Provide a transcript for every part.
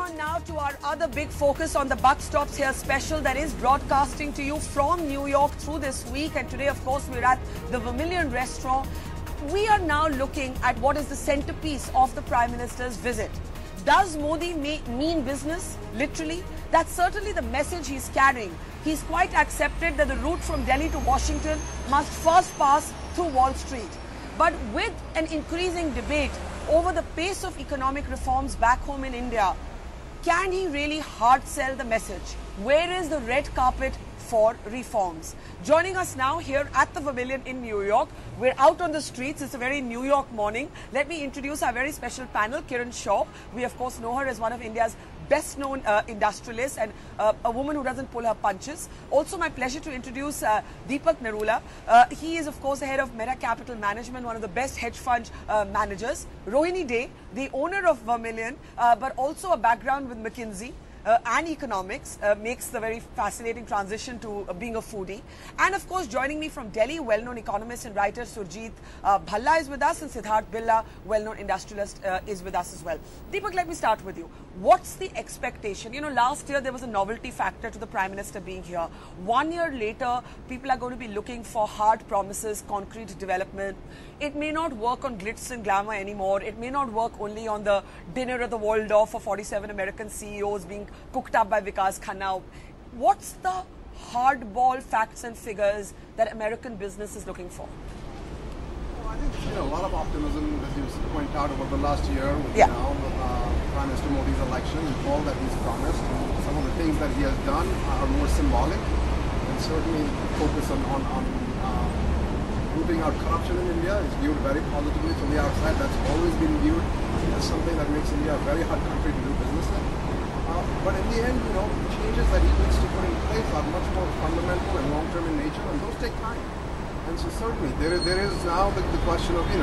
on now to our other big focus on the Buck Stops Here special that is broadcasting to you from New York through this week. And today, of course, we're at the Vermilion Restaurant. We are now looking at what is the centerpiece of the Prime Minister's visit. Does Modi mean business? Literally? That's certainly the message he's carrying. He's quite accepted that the route from Delhi to Washington must first pass through Wall Street. But with an increasing debate over the pace of economic reforms back home in India, can he really hard sell the message? Where is the red carpet for reforms? Joining us now here at the Vermilion in New York. We're out on the streets. It's a very New York morning. Let me introduce our very special panel, Kiran Shaw. We of course know her as one of India's best known industrialists and a woman who doesn't pull her punches. Also my pleasure to introduce Deepak Narula. He is of course the head of Meta Capital Management, one of the best hedge fund managers. Rohini Day, the owner of Vermilion, but also a background with McKinsey. And economics, makes the very fascinating transition to being a foodie. And of course, joining me from Delhi, well-known economist and writer Surjit Bhalla is with us, and Siddharth Billa, well-known industrialist, is with us as well. Deepak, let me start with you. What's the expectation? You know, last year there was a novelty factor to the Prime Minister being here. 1 year later, people are going to be looking for hard promises, concrete development. It may not work on glitz and glamour anymore. It may not work only on the dinner at the Waldorf for 47 American CEOs being cooked up by Vikas Khanna. What's the hardball facts and figures that American business is looking for? Well, I think a lot of optimism, as you point out, over the last year with Prime Minister Modi's election and all that he's promised. Some of the things that he has done are more symbolic, and certainly focus on rooting out corruption in India is viewed very positively from the outside. That's always been viewed as something that makes India a very hard country to do business in. But in the end, the changes that he needs to put in place are much more fundamental and long-term in nature, and those take time. And so certainly there is now the question of, he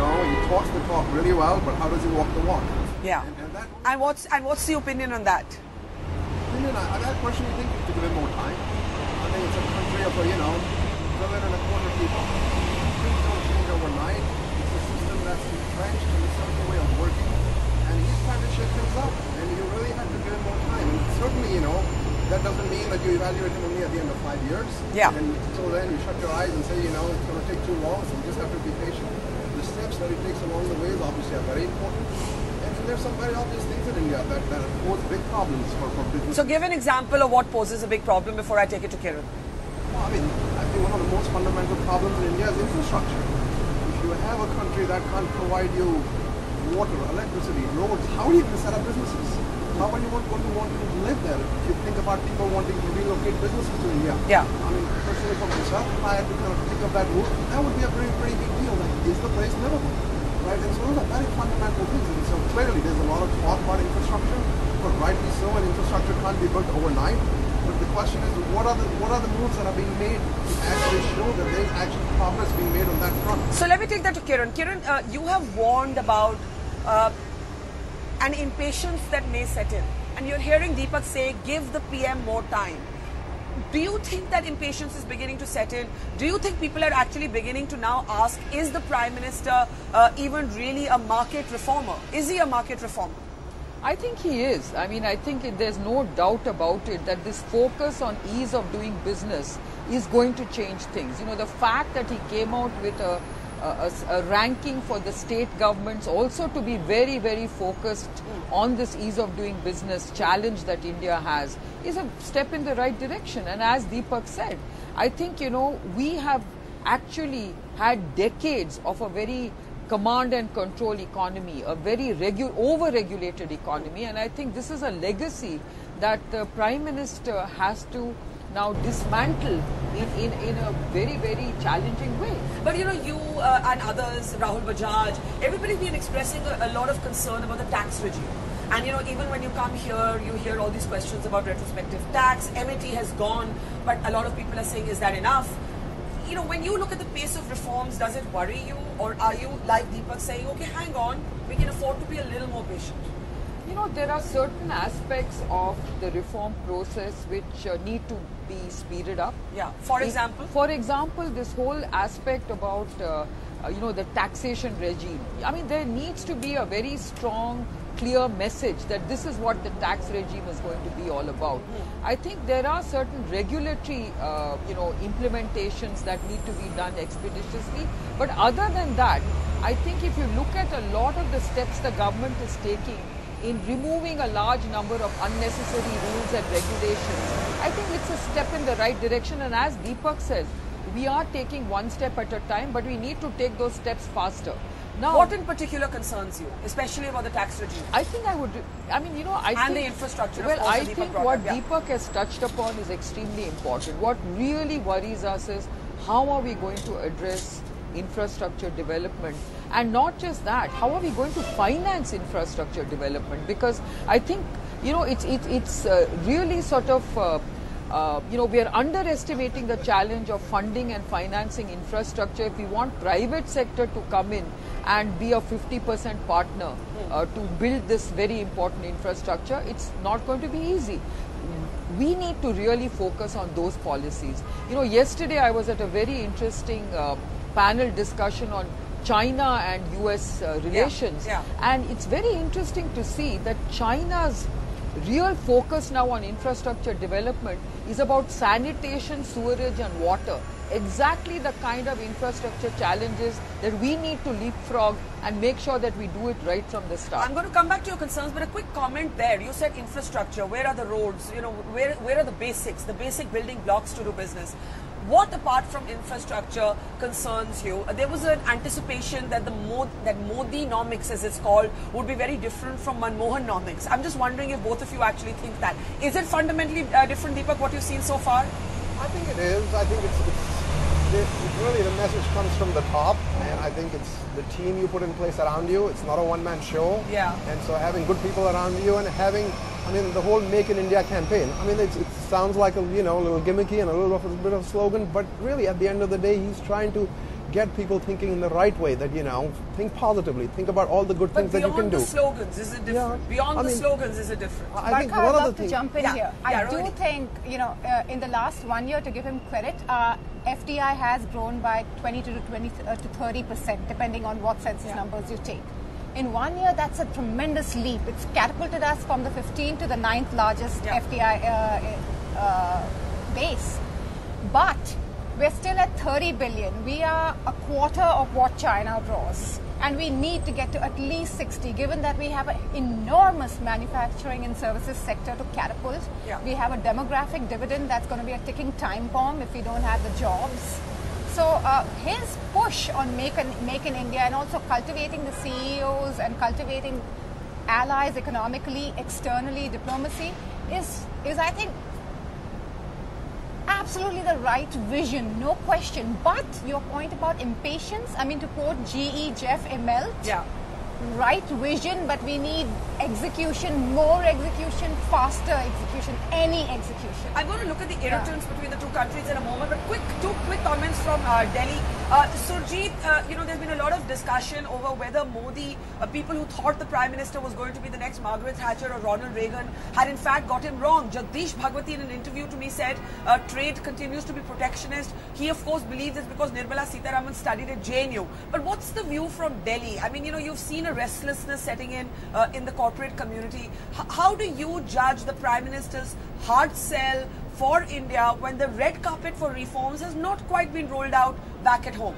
talks the talk really well, but how does he walk the walk? Yeah. And what's the opinion on that? Opinion on that question, I think you have to give him more time. I think it's a country of, billion and a quarter people. Things don't change overnight. It's a system that's entrenched in a certain way of working, and he's trying to shake things up, and you really have to give him more time. And certainly, that doesn't mean that you evaluate him only at the end of 5 years. Yeah. And so then you shut your eyes and say, it's going to take too long, so you just have to be patient. The steps that he takes along the way obviously are very important. And there's some very obvious things in India that pose big problems for business. So give an example of what poses a big problem before I take it to Kiran. Well, I think one of the most fundamental problems in India is infrastructure. If you have a country that can't provide you water, electricity, roads, how are you going to set up businesses? How are you going to want to live there? If you think about people wanting to relocate businesses to India. Yeah. Personally for myself, if I had to kind of think of that route, that would be a very, very big deal. Like, is the place livable? Right? And so those are very fundamental things. And so clearly there's a lot of talk about infrastructure, but rightly so, and infrastructure can't be built overnight. But the question is, what are the moves that are being made to actually show that there's actually progress being made on that front? So let me take that to Kiran. Kiran, you have warned about an impatience that may set in. And you're hearing Deepak say, give the PM more time. Do you think that impatience is beginning to set in? Do you think people are actually beginning to now ask, is the Prime Minister even really a market reformer? Is he a market reformer? I think he is. I think there's no doubt about it that this focus on ease of doing business is going to change things. The fact that he came out with a ranking for the state governments also to be very, very focused on this ease of doing business challenge that India has is a step in the right direction. And as Deepak said, I think, we have actually had decades of a very command and control economy, a very over-regulated economy, and I think this is a legacy that the Prime Minister has to now dismantle in a very, very challenging way. But you and others, Rahul Bajaj, everybody's been expressing a lot of concern about the tax regime. And even when you come here, you hear all these questions about retrospective tax. MAT has gone, but a lot of people are saying, is that enough? When you look at the pace of reforms, does it worry you? Or are you, like Deepak, saying, okay, hang on, we can afford to be a little more patient? There are certain aspects of the reform process which need to be speeded up. Yeah. For example? For example, this whole aspect about, the taxation regime. There needs to be a very strong clear message that this is what the tax regime is going to be all about. I think there are certain regulatory, implementations that need to be done expeditiously. But other than that, I think if you look at a lot of the steps the government is taking in removing a large number of unnecessary rules and regulations, I think it's a step in the right direction. And as Deepak says, we are taking one step at a time, but we need to take those steps faster. Now, what in particular concerns you, especially about the tax regime? I think I think the infrastructure. Well, I think what Deepak has touched upon is extremely important. What really worries us is how are we going to address infrastructure development, and not just that, how are we going to finance infrastructure development? Because I think it's really sort of we are underestimating the challenge of funding and financing infrastructure. If we want private sector to come in and be a 50% partner to build this very important infrastructure, it's not going to be easy. We need to really focus on those policies. Yesterday I was at a very interesting panel discussion on China and US relations, and it's very interesting to see that China's real focus now on infrastructure development is about sanitation, sewerage and water. Exactly the kind of infrastructure challenges that we need to leapfrog and make sure that we do it right from the start. I'm going to come back to your concerns, but a quick comment there. You said infrastructure. Where are the roads? Where are the basics, the basic building blocks to do business? What apart from infrastructure concerns you? There was an anticipation that that Modi-nomics, as it's called, would be very different from Manmohan-nomics. I'm just wondering if both of you actually think that. Is it fundamentally different, Deepak, what you've seen so far? I think it is. I think really the message comes from the top, and I think it's the team you put in place around you. It's not a one-man show. Yeah. And so having good people around you and having, the whole Make in India campaign. It sounds like a little gimmicky and a little bit of a slogan, but really at the end of the day, he's trying to get people thinking in the right way. That think positively, think about all the good things that you can do. Beyond the slogans, is it different? Beyond the slogans, is it different? I think one of the things. Jump in here. I do really think in the last 1 year, to give him credit, FDI has grown by 20 to 30%, depending on what census numbers you take. In 1 year, that's a tremendous leap. It's catapulted us from the 15th to the 9th largest FDI base. But we're still at 30 billion. We are a quarter of what China draws. And we need to get to at least 60, given that we have an enormous manufacturing and services sector to catapult. We have a demographic dividend that's going to be a ticking time bomb if we don't have the jobs. So his push on Make in India, and also cultivating the CEOs and cultivating allies economically, externally, diplomacy, is I think, absolutely the right vision, no question. But your point about impatience, to quote GE Jeff Immelt, right vision, but we need execution, more execution, faster execution, any execution. I'm going to look at the irritants between the two countries in a moment, but two quick comments from Delhi. Surjit, there's been a lot of discussion over whether Modi, people who thought the Prime Minister was going to be the next Margaret Thatcher or Ronald Reagan, had in fact got him wrong. Jagdish Bhagwati in an interview to me said trade continues to be protectionist. He of course believes it's because Nirmala Sitharaman studied at JNU. But what's the view from Delhi? You've seen a restlessness setting in the corporate community. How do you judge the Prime Minister's hard sell for India when the red carpet for reforms has not quite been rolled out back at home?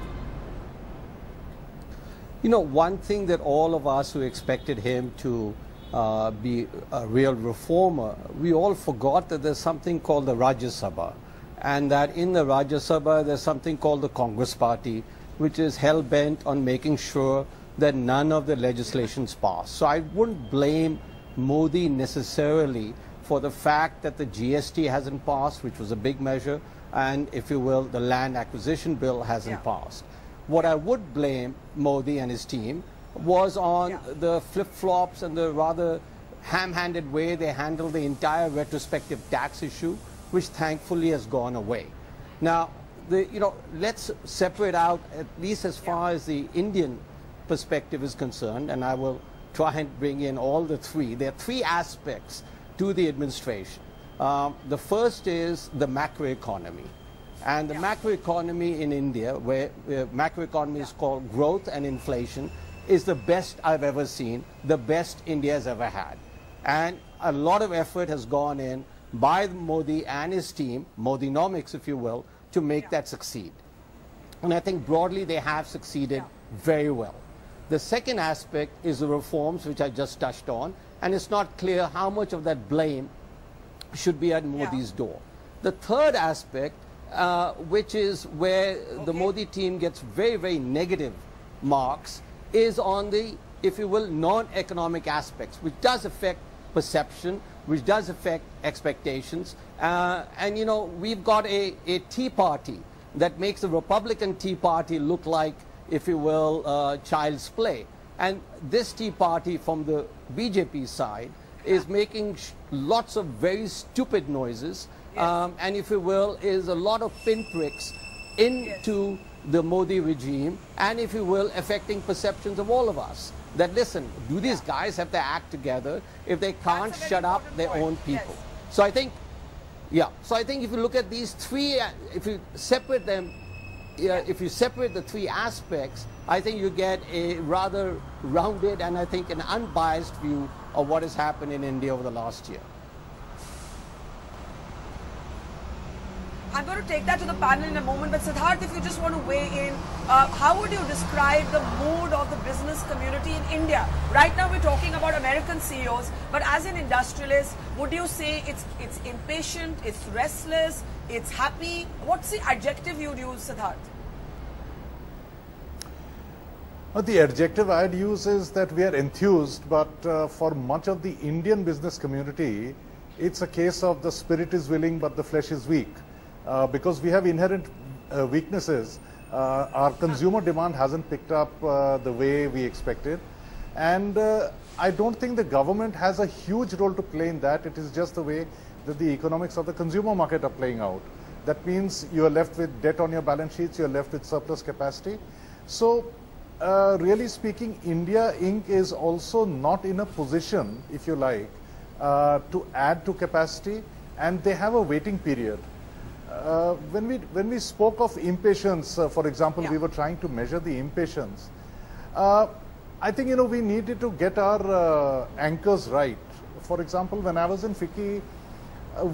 One thing that all of us who expected him to be a real reformer, we all forgot that there's something called the Rajya Sabha, and that in the Rajya Sabha there's something called the Congress Party, which is hell-bent on making sure that none of the legislations pass. So I wouldn't blame Modi necessarily for the fact that the GST hasn't passed, which was a big measure, and if you will, the land acquisition bill hasn't passed. What I would blame Modi and his team was on the flip-flops and the rather ham-handed way they handled the entire retrospective tax issue, which thankfully has gone away. Now, let's separate out, at least as far as the Indian perspective is concerned, and I will try and bring in all the three. There are three aspects to the administration. The first is the macroeconomy. And the macroeconomy in India, where macroeconomy is called growth and inflation, is the best I've ever seen, the best India's ever had. And a lot of effort has gone in by Modi and his team, Modinomics if you will, to make that succeed. And I think broadly they have succeeded very well. The second aspect is the reforms which I just touched on, and it's not clear how much of that blame should be at Modi's door. The third aspect, which is where the Modi team gets very, very negative marks, is on the, if you will, non-economic aspects, which does affect perception, which does affect expectations. And you know, we've got a Tea Party that makes the Republican Tea Party look like, if you will, child's play. And this Tea Party from the BJP side is making lots of very stupid noises, and if you will, is a lot of pinpricks into the Modi regime, and if you will, affecting perceptions of all of us. That listen, do these guys have their act together if they can't shut up their own people? So I think, so I think if you look at these three, if you separate them, if you separate the three aspects, I think you get a rather rounded and I think an unbiased view of what has happened in India over the last year. I'm going to take that to the panel in a moment, but Siddharth, if you just want to weigh in, how would you describe the mood of the business community in India? Right now we're talking about American CEOs, but as an industrialist, would you say it's impatient, it's restless, it's happy? What's the adjective you'd use, Siddharth? The adjective I'd use is that we are enthused, but for much of the Indian business community, it's a case of the spirit is willing but the flesh is weak. Because we have inherent weaknesses, our consumer demand hasn't picked up the way we expected, and I don't think the government has a huge role to play in that. It is just the way that the economics of the consumer market are playing out. That means you are left with debt on your balance sheets, you are left with surplus capacity. So really speaking, India Inc. is also not in a position, if you like, to add to capacity, and they have a waiting period. When we spoke of impatience, for example, we were trying to measure the impatience. I think, you know, we needed to get our anchors right. For example, when I was in FICCI,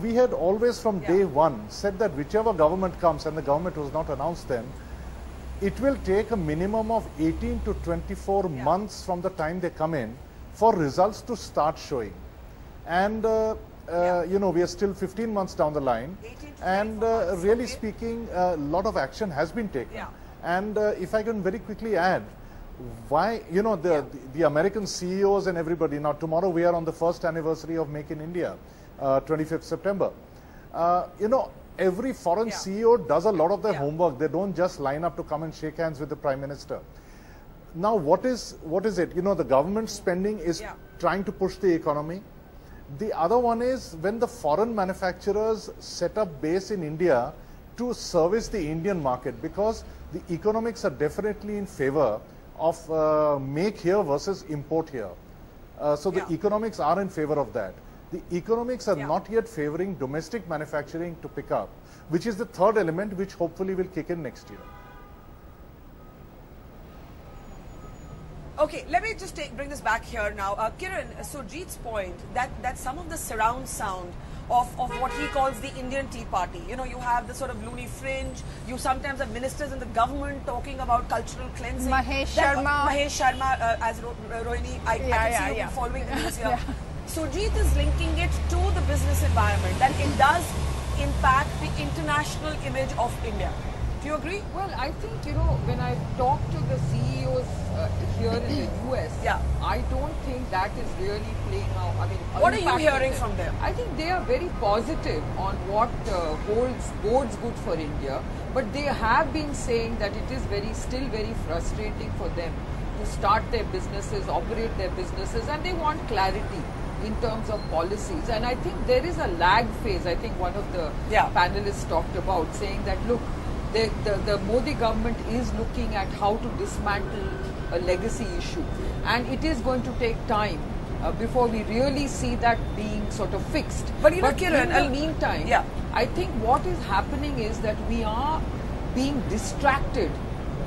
we had always from day one said that whichever government comes, and the government was not announced then, it will take a minimum of 18 to 24 months from the time they come in for results to start showing. And you know, we are still 15 months down the line, and really speaking, a lot of action has been taken. And if I can very quickly add, why, you know, the American CEOs and everybody, now tomorrow we are on the first anniversary of Make in India, 25th September. You know, every foreign CEO does a lot of their homework. They don't just line up to come and shake hands with the Prime Minister. Now, what is it? You know, the government spending is trying to push the economy. The other one is when the foreign manufacturers set up base in India to service the Indian market, because the economics are definitely in favor of make here versus import here. So the economics are in favor of that. The economics are not yet favoring domestic manufacturing to pick up, which is the third element which hopefully will kick in next year. Okay, let me just bring this back here now. Kiran, Surjit's point that some of the surround sound of what he calls the Indian Tea Party, you know, you have the sort of loony fringe, you sometimes have ministers in the government talking about cultural cleansing. Mahesh Sharma, as Rohini, I can see you've been following the news here. Surjit is linking it to the business environment, that it does impact the international image of India. Do you agree? Well, I think, you know, when I talk to the CEOs here in the US, I don't think that is really playing out. I mean, what are you hearing from them? I think they are very positive on what bodes good for India, but they have been saying that it is still very frustrating for them to start their businesses, operate their businesses, and they want clarity in terms of policies. And I think there is a lag phase. I think one of the panelists talked about, saying that, look, the Modi government is looking at how to dismantle a legacy issue, and it is going to take time before we really see that being sort of fixed. But you know, Kiran, in the meantime, I think what is happening is that we are being distracted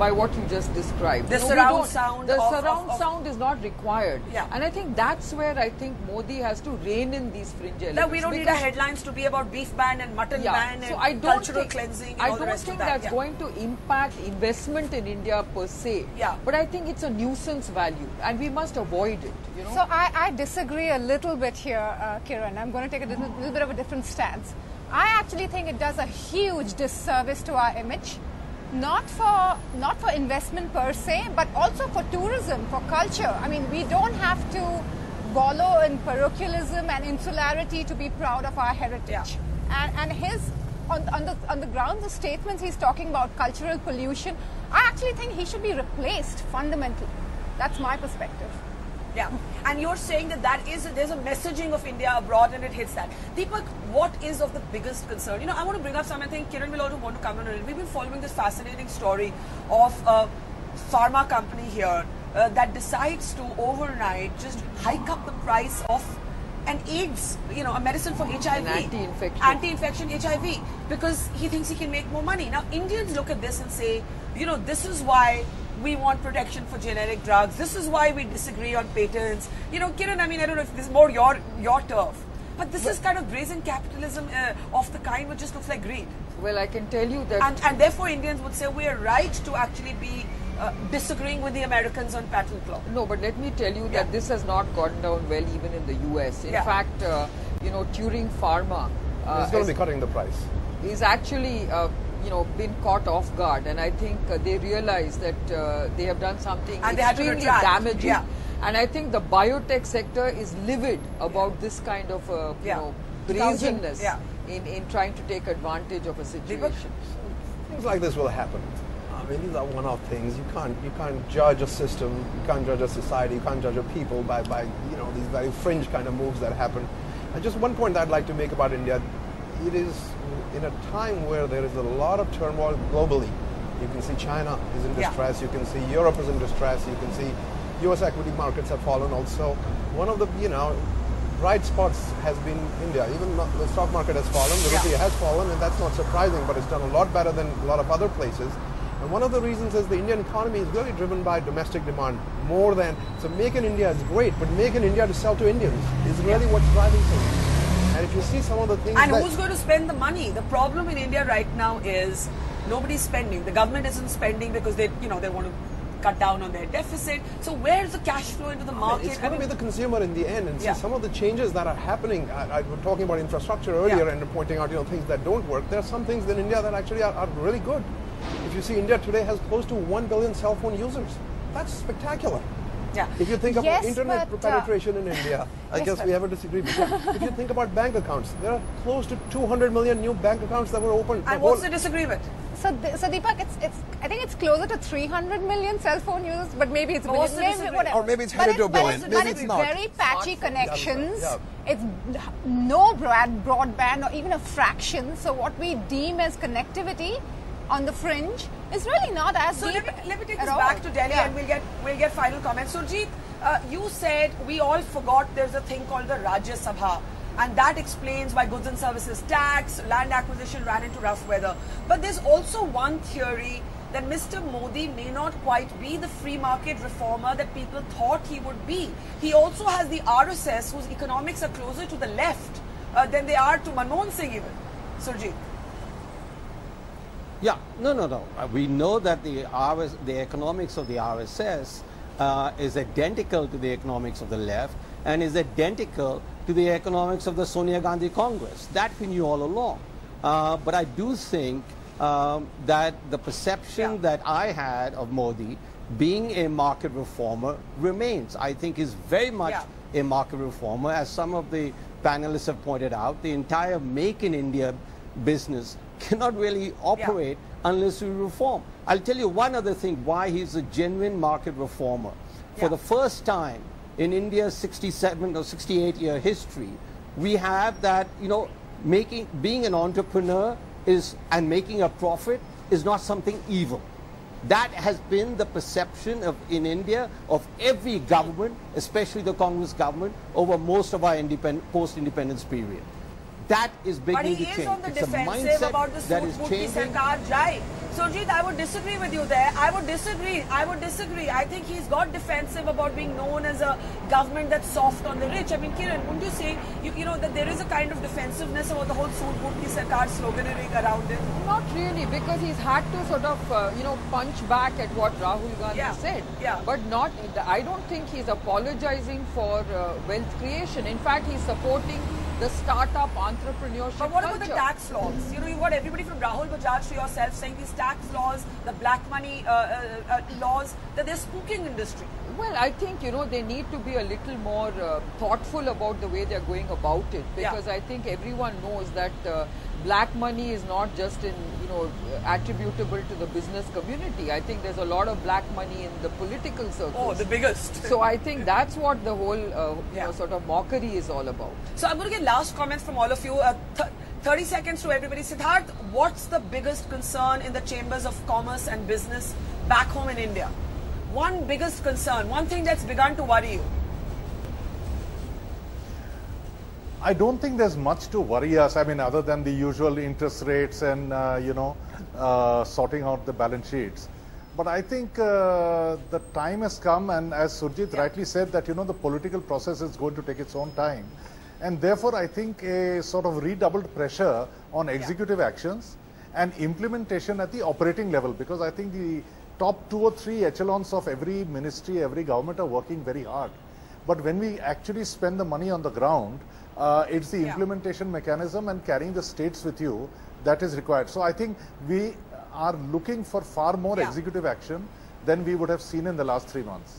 by what you just described. The we surround don't- sound The of- surround of- sound is not required. Yeah. And I think that's where I think Modi has to rein in these fringe elements. That we don't need our headlines to be about beef ban and mutton ban So and I don't cultural think, cleansing and I all the don't rest think of that. that's going to impact investment in India per se. Yeah. But I think it's a nuisance value and we must avoid it. You know? So I disagree a little bit here, Kiran. I'm going to take a little bit of a different stance. I actually think it does a huge disservice to our image, not for investment per se, but also for tourism, for culture. I mean, we don't have to wallow in parochialism and insularity to be proud of our heritage. And his on the grounds of statements he's talking about cultural pollution, I actually think he should be replaced fundamentally. That's my perspective. Yeah, and you're saying that there's a messaging of India abroad and it hits that. Deepak, what is of the biggest concern? You know, I want to bring up something. I think Kiran will also want to come on it. We've been following this fascinating story of a pharma company here that decides to overnight just hike up the price of an AIDS, you know, a medicine for HIV. An anti-infection HIV, because he thinks he can make more money. Now, Indians look at this and say, you know, this is why we want protection for generic drugs. This is why we disagree on patents. You know, Kiran, I mean, I don't know if this is more your turf, but this is kind of brazen capitalism of the kind which just looks like greed. Well, I can tell you that... And therefore, Indians would say we are right to actually be disagreeing with the Americans on patent law. No, but let me tell you that this has not gone down well even in the US. In fact, you know, Turing Pharma... it's going to be cutting the price. Is actually... you know, been caught off guard, and I think they realize that they have done something and extremely damaging. And I think the biotech sector is livid about this kind of, you know, brazenness in trying to take advantage of a situation. Things like this will happen. I mean, these are one-off things. You can't judge a system, you can't judge a society, you can't judge a people by you know, these very fringe kind of moves that happen. And just one point I'd like to make about India. It is in a time where there is a lot of turmoil globally. You can see China is in distress, you can see Europe is in distress, you can see US equity markets have fallen also. One of the, you know, bright spots has been India. Even the stock market has fallen, the rupee has fallen, and that's not surprising, but it's done a lot better than a lot of other places. And one of the reasons is the Indian economy is really driven by domestic demand more than, so Make in India is great, but Make in India to sell to Indians is really what's driving things. And if you see some of the things... And who's going to spend the money? The problem in India right now is nobody's spending. The government isn't spending because they, you know, they want to cut down on their deficit. So where's the cash flow into the market? It's going to be the consumer in the end. And see some of the changes that are happening. I was talking about infrastructure earlier and pointing out, you know, things that don't work. There are some things in India that actually are really good. If you see, India today has close to 1 billion cell phone users. That's spectacular. Yeah. If you think about internet penetration in India, I guess we have a disagreement. If you think about bank accounts, there are close to 200 million new bank accounts that were opened. And what's the disagreement? So Deepak, I think it's closer to 300 million cell phone users, but maybe it's what's the whatever. Or maybe it's headed to a billion. But Maybe it's it's not. very patchy connections. Yeah. It's no broadband or even a fraction. So what we deem as connectivity on the fringe is really not as so deep. let me take this back to Delhi and we'll get final comments. Surjit, you said we all forgot there's a thing called the Rajya Sabha, and that explains why goods and services tax, land acquisition ran into rough weather. But there's also one theory that Mr. Modi may not quite be the free market reformer that people thought he would be. He also has the RSS, whose economics are closer to the left than they are to Manmohan Singh even. Surjit. Yeah, no. We know that the economics of the RSS is identical to the economics of the left and is identical to the economics of the Sonia Gandhi Congress. That we knew all along. But I do think that the perception that I had of Modi being a market reformer remains. I think he's very much a market reformer. As some of the panelists have pointed out, the entire Make in India business cannot really operate unless we reform. I'll tell you one other thing why he's a genuine market reformer. For the first time in India's 67 or 68-year history, we have that, you know, being an entrepreneur and making a profit is not something evil. That has been the perception in India of every government, especially the Congress government, over most of our post-independence period. That is beginning to change. But he is on the defensive about the Soot Sarkar Jai. Surjit, I would disagree with you there. I would disagree. I think he's got defensive about being known as a government that's soft on the rich. I mean, Kiran, wouldn't you say, you know, that there is a kind of defensiveness about the whole Sood Boot Ki Sarkar sloganeering around it? Not really, because he's had to sort of, punch back at what Rahul Gandhi said. Yeah. But not, I don't think he's apologizing for wealth creation. In fact, he's supporting the startup entrepreneurship But what culture. about the tax laws? You know, you've got everybody from Rahul Bajaj to yourself saying these tax laws, the black money laws, that they're spooking industry. Well, I think, they need to be a little more thoughtful about the way they're going about it, because I think everyone knows that black money is not just attributable to the business community. I think there's a lot of black money in the political circles. Oh, the biggest. So I think that's what the whole sort of mockery is all about. So I'm going to get last comments from all of you. 30 seconds to everybody. Siddharth, what's the biggest concern in the chambers of commerce and business back home in India? One biggest concern, one thing that's begun to worry you. I don't think there's much to worry us. I mean, other than the usual interest rates and, sorting out the balance sheets. But I think the time has come, and as Surjit rightly said, that, the political process is going to take its own time. And therefore, I think a sort of redoubled pressure on executive actions and implementation at the operating level, because I think the top 2 or 3 echelons of every ministry, every government are working very hard. But when we actually spend the money on the ground, it's the implementation mechanism and carrying the states with you that is required. So I think we are looking for far more executive action than we would have seen in the last 3 months.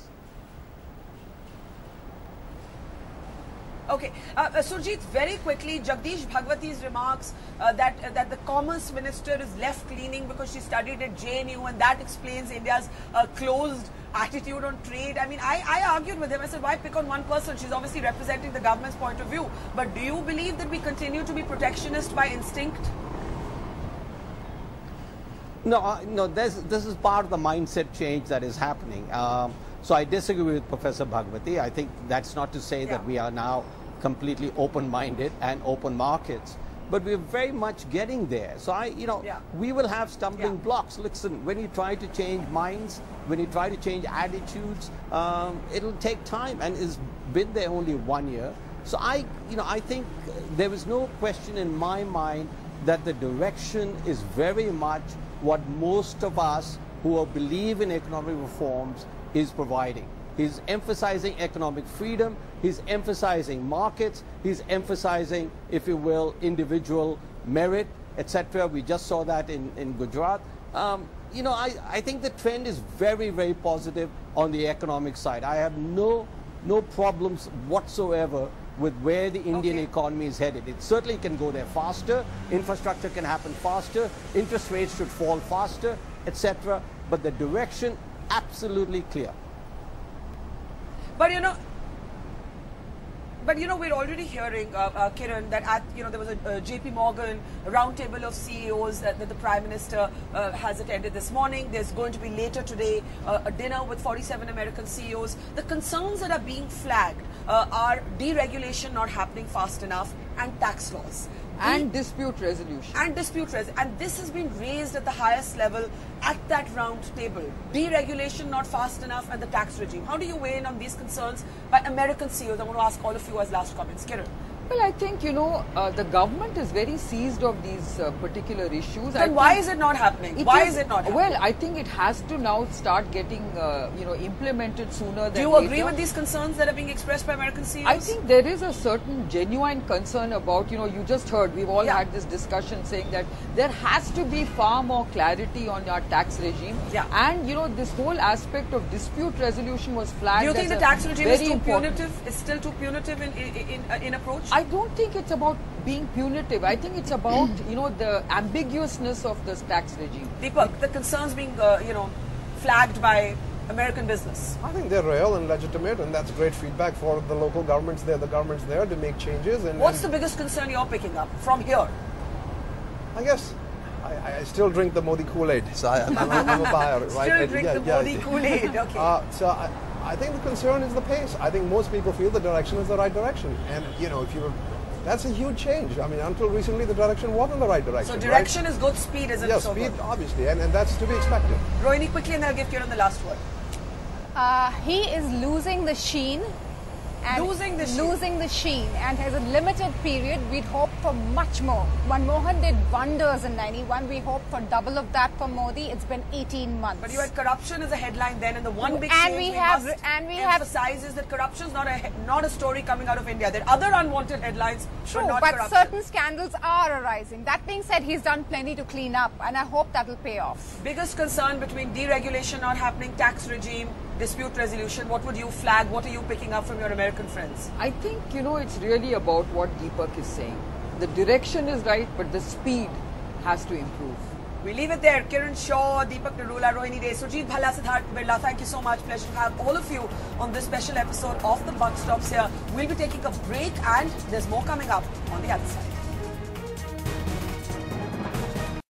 Okay, Surjit, very quickly, Jagdish Bhagwati's remarks that the Commerce Minister is left-leaning because she studied at JNU, and that explains India's closed attitude on trade. I mean, I argued with him. I said, why pick on one person? She's obviously representing the government's point of view. But do you believe that we continue to be protectionist by instinct? No, this is part of the mindset change that is happening. So I disagree with Professor Bhagwati. I think that's not to say that we are now completely open-minded and open markets, but we're very much getting there. So we will have stumbling blocks. Listen, when you try to change minds, when you try to change attitudes, it'll take time, and it's been there only 1 year. So I think there is no question in my mind that the direction is very much what most of us who believe in economic reforms is providing. He's emphasizing economic freedom, he's emphasizing markets, he's emphasizing, if you will, individual merit, etc. We just saw that in Gujarat. I think the trend is very, very positive on the economic side. I have no problems whatsoever with where the Indian economy is headed. It certainly can go there faster, infrastructure can happen faster, interest rates should fall faster, etc. But the direction, absolutely clear. But we're already hearing, Kiran, that there was a JP Morgan roundtable of CEOs that the Prime Minister has attended this morning. There's going to be later today a dinner with 47 American CEOs. The concerns that are being flagged are deregulation not happening fast enough and tax laws. And dispute resolution. And this has been raised at the highest level at that round table. Deregulation not fast enough and the tax regime. How do you weigh in on these concerns by American CEOs? I want to ask all of you as last comments. Kiran. Well, I think, the government is very seized of these particular issues. Then why is it not happening? Why is it not happening? Well, I think it has to now start getting, implemented sooner than later. Do you agree with these concerns that are being expressed by American CEOs? I think there is a certain genuine concern about, you just heard, we've all had this discussion saying that there has to be far more clarity on our tax regime. Yeah. And, this whole aspect of dispute resolution was flagged. Do you think the tax regime is too punitive? It's still too punitive in approach? I don't think it's about being punitive. I think it's about, the ambiguousness of this tax regime. Deepak, the concerns being, flagged by American business. I think they're real and legitimate, and that's great feedback for the local governments there, the governments there to make changes. What's the biggest concern you're picking up from here? I guess I still drink the Modi Kool-Aid, so I'm a buyer, right? Still drink the Modi Kool-Aid, okay. So I think the concern is the pace. I think most people feel the direction is the right direction. And, if you That's a huge change. I mean, until recently, the direction wasn't the right direction. So direction is good, speed isn't yeah, so speed, good. obviously, and that's to be expected. Rohini, quickly, and I'll give Kiran the last word. He is losing the sheen. And Losing the sheen and has a limited period. We'd hope for much more. Manmohan did wonders in 91. We hope for double of that for Modi. It's been 18 months. But you had corruption as a headline then, and the one big And change we must have emphasize is that corruption is not a story coming out of India. There are other unwanted headlines, True, but not but corruption. certain scandals are arising. That being said, he's done plenty to clean up, and I hope that will pay off. Biggest concern between deregulation not happening, tax regime, dispute resolution. What would you flag? What are you picking up from your American friends? I think, it's really about what Deepak is saying. The direction is right, but the speed has to improve. We leave it there. Kiran Shaw, Deepak Narula, Rohini Dey, Sujit Bhalla, Siddharth Birla, thank you so much. Pleasure to have all of you on this special episode of The Buck Stops Here. We'll be taking a break and there's more coming up on the other side.